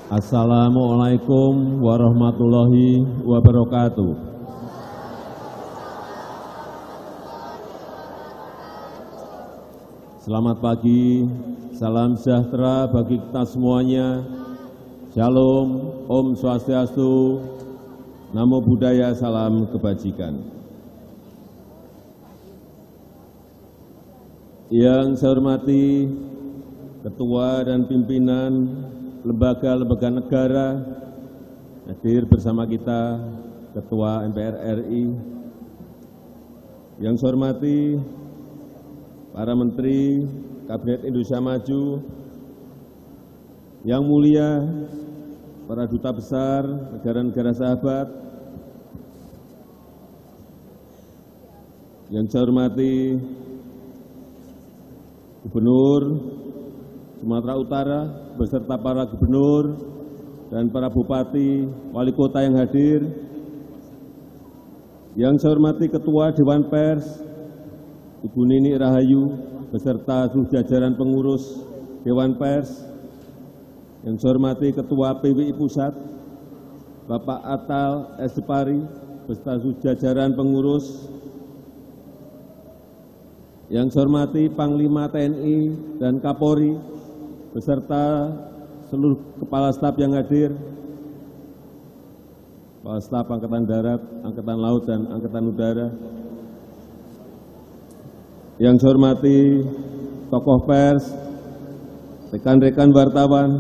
Assalamualaikum warahmatullahi wabarakatuh. Selamat pagi, salam sejahtera bagi kita semuanya. Shalom, Om Swastiastu, Namo Buddhaya, salam kebajikan. Yang saya hormati Ketua dan Pimpinan lembaga-lembaga negara, hadir bersama kita Ketua MPR RI, yang saya hormati para Menteri Kabinet Indonesia Maju, yang mulia para duta besar negara-negara sahabat, yang saya hormati Gubernur Sumatera Utara beserta para gubernur dan para bupati, wali kota yang hadir, yang saya hormati Ketua Dewan Pers, Ibu Nini Rahayu, beserta seluruh jajaran pengurus Dewan Pers, yang saya hormati Ketua PWI Pusat, Bapak Atal Estepari, beserta seluruh jajaran pengurus, yang saya hormati Panglima TNI dan Kapolri, beserta seluruh kepala staf yang hadir, kepala staf Angkatan Darat, Angkatan Laut, dan Angkatan Udara, yang saya hormati tokoh pers, rekan-rekan wartawan,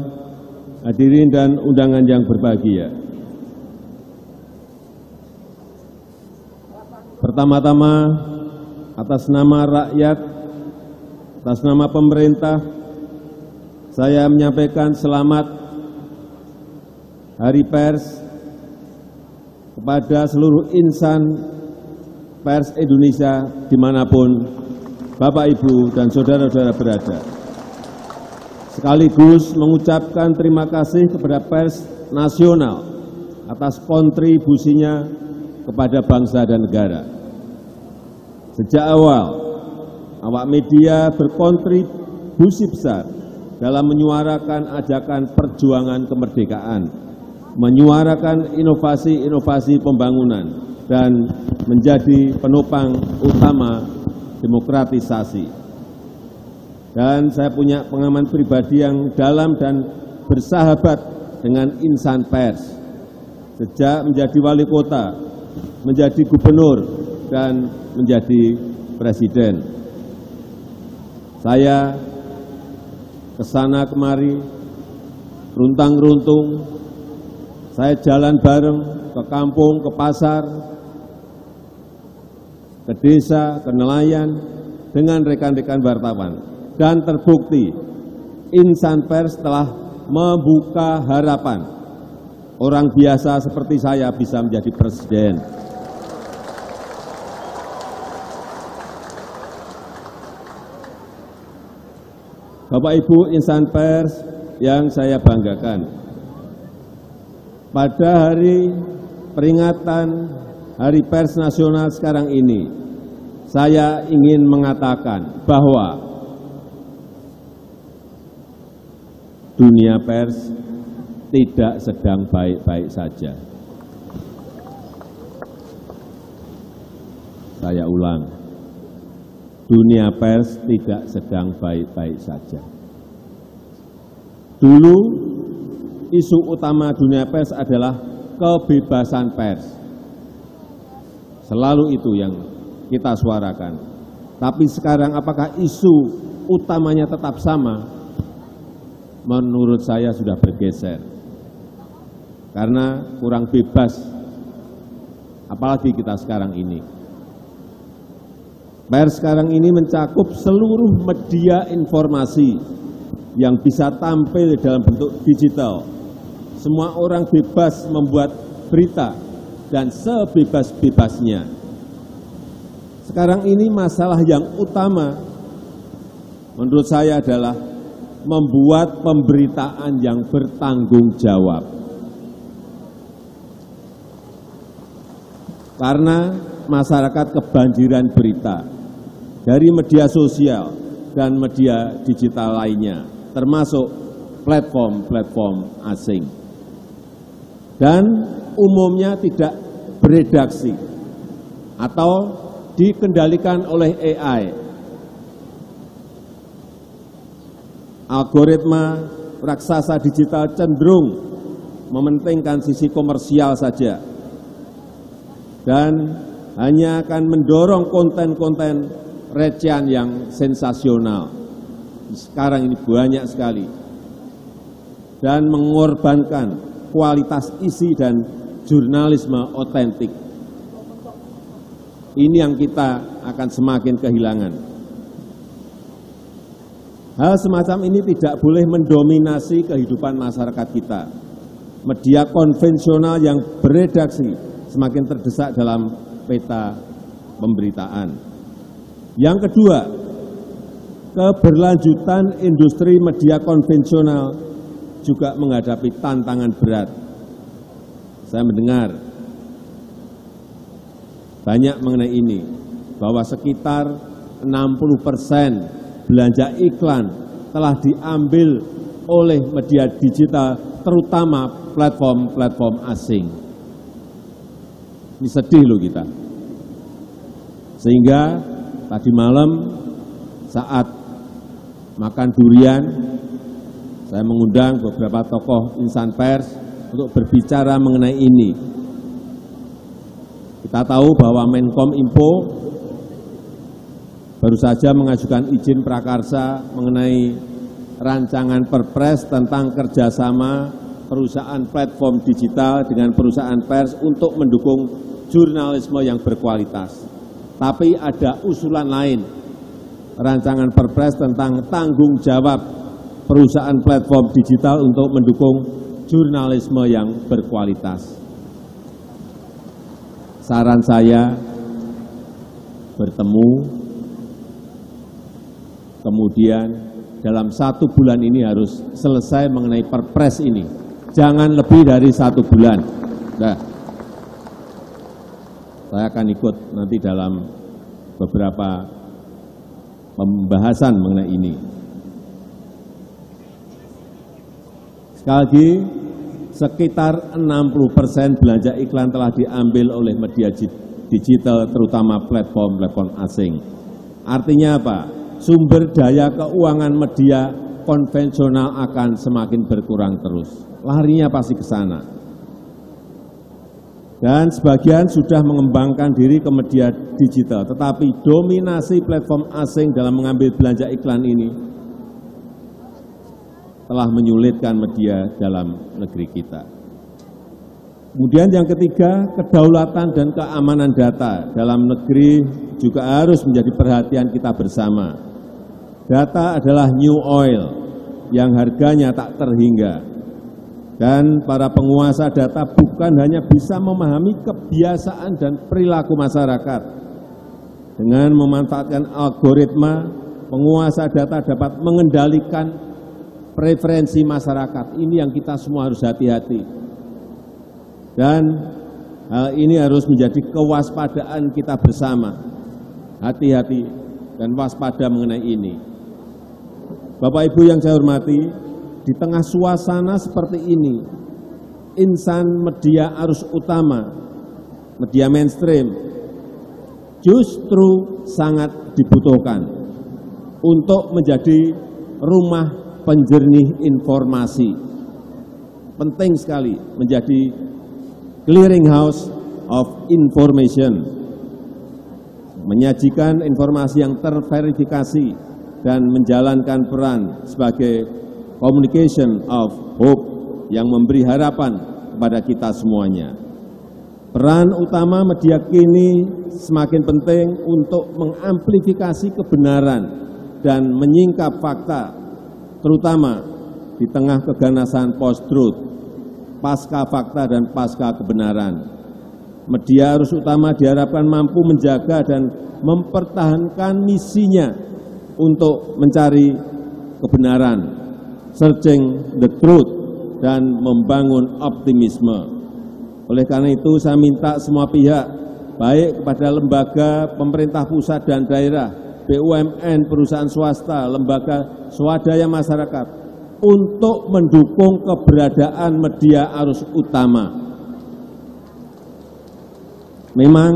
hadirin dan undangan yang berbahagia. Pertama-tama, atas nama rakyat, atas nama pemerintah, saya menyampaikan selamat Hari Pers kepada seluruh insan pers Indonesia dimanapun Bapak, Ibu, dan saudara-saudara berada. Sekaligus mengucapkan terima kasih kepada pers nasional atas kontribusinya kepada bangsa dan negara. Sejak awal, awak media berkontribusi besar dalam menyuarakan ajakan perjuangan kemerdekaan, menyuarakan inovasi-inovasi pembangunan, dan menjadi penopang utama demokratisasi. Dan saya punya pengalaman pribadi yang dalam dan bersahabat dengan insan pers. Sejak menjadi wali kota, menjadi gubernur, dan menjadi presiden. Saya kesana kemari, runtang-runtung, saya jalan bareng ke kampung, ke pasar, ke desa, ke nelayan, dengan rekan-rekan wartawan. Dan terbukti, insan pers telah membuka harapan orang biasa seperti saya bisa menjadi presiden. Bapak Ibu insan pers yang saya banggakan, pada hari peringatan Hari Pers Nasional sekarang ini, saya ingin mengatakan bahwa dunia pers tidak sedang baik-baik saja. Saya ulang. Dunia pers tidak sedang baik-baik saja. Dulu, isu utama dunia pers adalah kebebasan pers. Selalu itu yang kita suarakan. Tapi sekarang apakah isu utamanya tetap sama? Menurut saya sudah bergeser. Karena kurang bebas, apalagi kita sekarang ini. Pers sekarang ini mencakup seluruh media informasi yang bisa tampil dalam bentuk digital. Semua orang bebas membuat berita dan sebebas-bebasnya. Sekarang ini masalah yang utama menurut saya adalah membuat pemberitaan yang bertanggung jawab. Karena masyarakat kebanjiran berita dari media sosial dan media digital lainnya, termasuk platform-platform asing. dan umumnya tidak beredaksi atau dikendalikan oleh AI. Algoritma raksasa digital cenderung mementingkan sisi komersial saja dan hanya akan mendorong konten-konten recehan yang sensasional. Sekarang ini banyak sekali dan mengorbankan kualitas isi dan jurnalisme otentik. Ini yang kita akan semakin kehilangan. Hal semacam ini tidak boleh mendominasi kehidupan masyarakat kita. Media konvensional yang beredaksi semakin terdesak dalam peta pemberitaan. Yang kedua, keberlanjutan industri media konvensional juga menghadapi tantangan berat. Saya mendengar banyak mengenai ini, bahwa sekitar 60% belanja iklan telah diambil oleh media digital, terutama platform-platform asing. Ini sedih loh kita. Sehingga tadi malam saat makan durian, saya mengundang beberapa tokoh insan pers untuk berbicara mengenai ini. Kita tahu bahwa Menkominfo baru saja mengajukan izin prakarsa mengenai rancangan Perpres tentang kerjasama perusahaan platform digital dengan perusahaan pers untuk mendukung jurnalisme yang berkualitas. Tapi ada usulan lain, rancangan Perpres tentang tanggung jawab perusahaan platform digital untuk mendukung jurnalisme yang berkualitas. Saran saya, bertemu, kemudian dalam 1 bulan ini harus selesai mengenai Perpres ini. Jangan lebih dari 1 bulan. Nah, saya akan ikut nanti dalam beberapa pembahasan mengenai ini. Sekali lagi, sekitar 60% belanja iklan telah diambil oleh media digital, terutama platform-platform asing. Artinya apa? Sumber daya keuangan media konvensional akan semakin berkurang terus. Larinya pasti ke sana. Dan sebagian sudah mengembangkan diri ke media digital, tetapi dominasi platform asing dalam mengambil belanja iklan ini telah menyulitkan media dalam negeri kita. Kemudian yang ketiga, kedaulatan dan keamanan data dalam negeri juga harus menjadi perhatian kita bersama. Data adalah new oil yang harganya tak terhingga. Dan para penguasa data bukan hanya bisa memahami kebiasaan dan perilaku masyarakat. Dengan memanfaatkan algoritma, penguasa data dapat mengendalikan preferensi masyarakat. Ini yang kita semua harus hati-hati. Dan hal ini harus menjadi kewaspadaan kita bersama. Hati-hati dan waspada mengenai ini. Bapak Ibu yang saya hormati, di tengah suasana seperti ini, insan media arus utama, media mainstream, justru sangat dibutuhkan untuk menjadi rumah penjernih informasi. Penting sekali menjadi clearing house of information, menyajikan informasi yang terverifikasi dan menjalankan peran sebagai communication of hope yang memberi harapan kepada kita semuanya. Peran utama media kini semakin penting untuk mengamplifikasi kebenaran dan menyingkap fakta, terutama di tengah keganasan post-truth, pasca fakta dan pasca kebenaran. Media arus utama diharapkan mampu menjaga dan mempertahankan misinya untuk mencari kebenaran, searching the truth, dan membangun optimisme. Oleh karena itu, saya minta semua pihak, baik kepada lembaga pemerintah pusat dan daerah, BUMN, perusahaan swasta, lembaga swadaya masyarakat, untuk mendukung keberadaan media arus utama Memang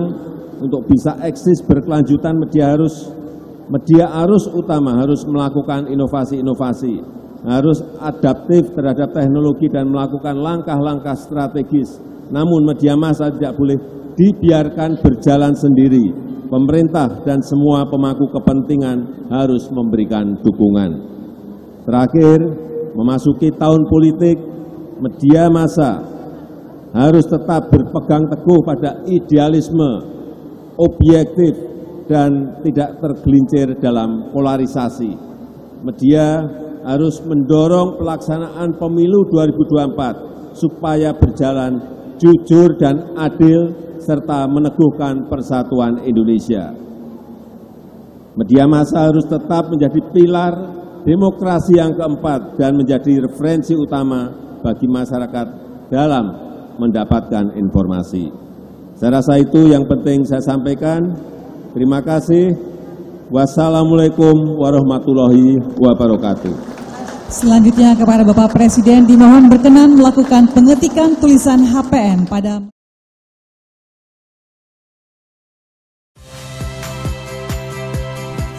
untuk bisa eksis berkelanjutan media arus utama harus melakukan inovasi-inovasi, harus adaptif terhadap teknologi dan melakukan langkah-langkah strategis. Namun media massa tidak boleh dibiarkan berjalan sendiri. Pemerintah dan semua pemangku kepentingan harus memberikan dukungan. Terakhir, memasuki tahun politik, media massa harus tetap berpegang teguh pada idealisme, objektif, dan tidak tergelincir dalam polarisasi. Media harus mendorong pelaksanaan pemilu 2024 supaya berjalan jujur dan adil serta meneguhkan persatuan Indonesia. Media massa harus tetap menjadi pilar demokrasi yang keempat dan menjadi referensi utama bagi masyarakat dalam mendapatkan informasi. Saya rasa itu yang penting saya sampaikan. Terima kasih. Wassalamualaikum warahmatullahi wabarakatuh. Selanjutnya kepada Bapak Presiden dimohon berkenan melakukan pengetikan tulisan HPN pada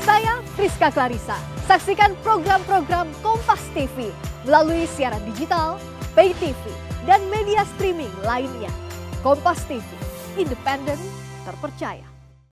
Saya Friska Clarissa. Saksikan program-program Kompas TV melalui siaran digital, pay TV, dan media streaming lainnya. Kompas TV, independen, terpercaya.